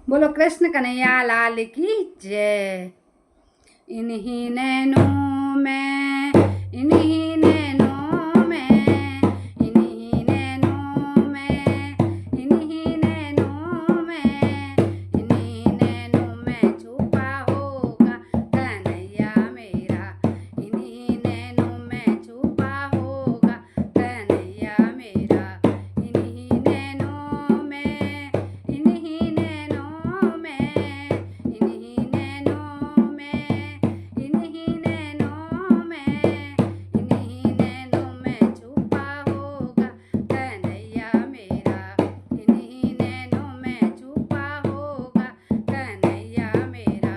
बोलो कृष्ण कन्हैया लाल की जय। इन्हीं नैनों में, इन्हीं नैनों में, इन्हीं नैनों में, इन्हीं नैनों में, इन्हीं नैनों में छुपा होगा कन्हैया मेरा। इन्हीं नैनों में छुपा होगा कन्हैया मेरा। इन्हीं नैनों में, इन्हीं नैनों में, इन्हीं नैनों में, इन्हीं नैनों में, इन्हीं नैनों में छुपा होगा कन्हैया मेरा। इन्हीं नैनों में छुपा होगा कन्हैया मेरा।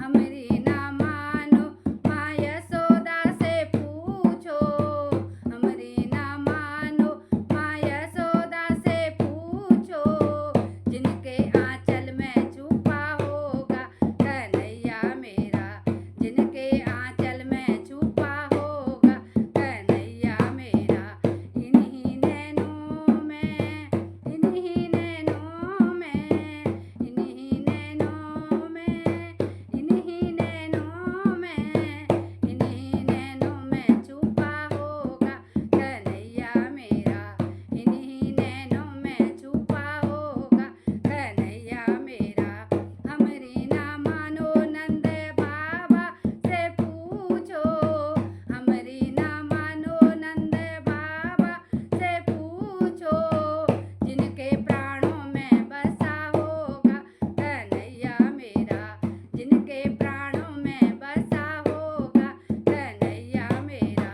हमरी ना मानो माँ यशोदा से पूछो, हमरी ना मानो माँ यशोदा से पूछो, जिनके आंचल में छुपा होगा कन्हैया मेरा। जिनके आंचल में छुपा होगा कन्हैया मेरा। इन्हीं नैनों में, इन्हीं नैनों में, इन्हीं नैनों में, इन्हीं नैनों में, इन्हीं नैनों में छुपा होगा कन्हैया मेरा। इन्हीं नैनों में छुपा होगा कन्हैया मेरा। हमरी ना मानो नंद बाबा से पूछो, हमरी ना मानो नंद बाबा से पूछो, जिनके प्राणों में बसा होगा कन्हैया मेरा। जिनके प्राणों में बसा होगा कन्हैया मेरा।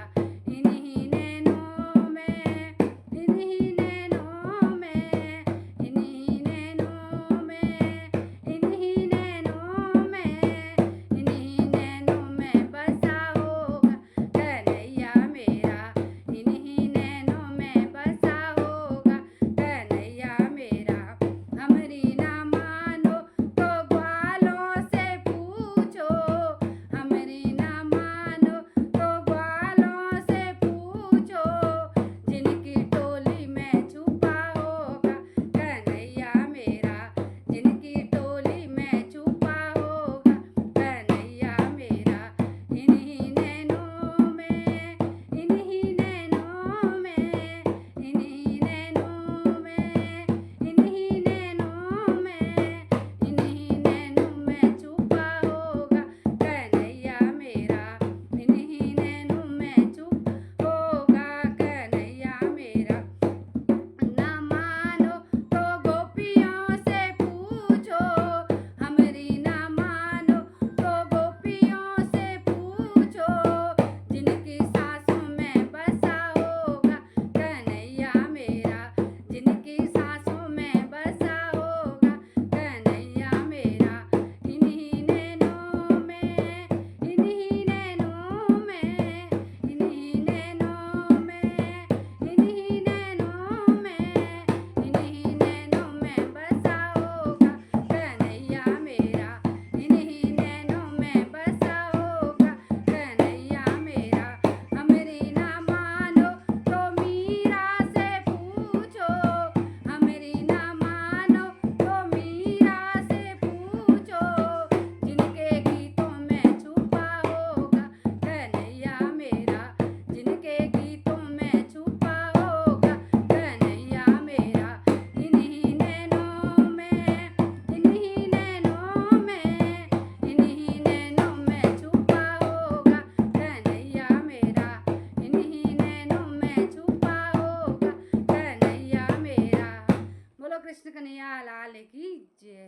इन्हीं नैनों में, इन्हीं नैनों में, इन्हीं नैनों में, इन्हीं नैनों में, इन्हीं नैनों में बसा होगा कन्हैया मेरा। इन्हीं नैनों में बसा होगा कन्हैया मेरा। हमरी ना मानो तो ग्वालों से पूछो, हमरी ना मानो तो ग्वालों से पूछो, जिनकी टोली में छुपा होगा कन्हैया मेरा। जिनकी टोली में छुपा होगा कन्हैया मेरा। इन्हीं नैनों में, इन्हीं नैनों में, इन्हीं नैनों में, इन्हीं नैनों में, इन्हीं नैनों में छुपा होगा कन्हैया मेरा। इन्हीं नैनों में छुप होगा कन्हैया मेरा। ना मानो तो गोपियों से पूछो, हमरी ना मानो तो गोपियों से पूछो, जिनकी सांसों में बसा होगा कन्हैया मेरा। जिनकी सांसों में बसा होगा कन्हैया मेरा। इन्हीं नैनों में, इन्हीं नैनों में, इन्हीं नैनों में, इन्हीं नैनों में, इन्हीं नैनों में बसा होगा कन्हैया मेरा। इन्हीं नैनों में बसा होगा कन्हैया मेरा। हमरी ना मानो तो मीरा से पूछो, हमरी ना मानो तो मीरा से पूछो, जिनके गीतों में छुपा होगा कन्हैया मेरा। जिनके गीतों में छुपा होगा कन्हैया मेरा। इन्हीं नैनों में, इन्हीं नैनों में, इन्हीं नैनों में छुपा होगा कन्हैया मेरा। इन्हीं नैनों में छुपा होगा कन्हैया मेरा। बोलो कृष्ण कन्हैया लाल की जय।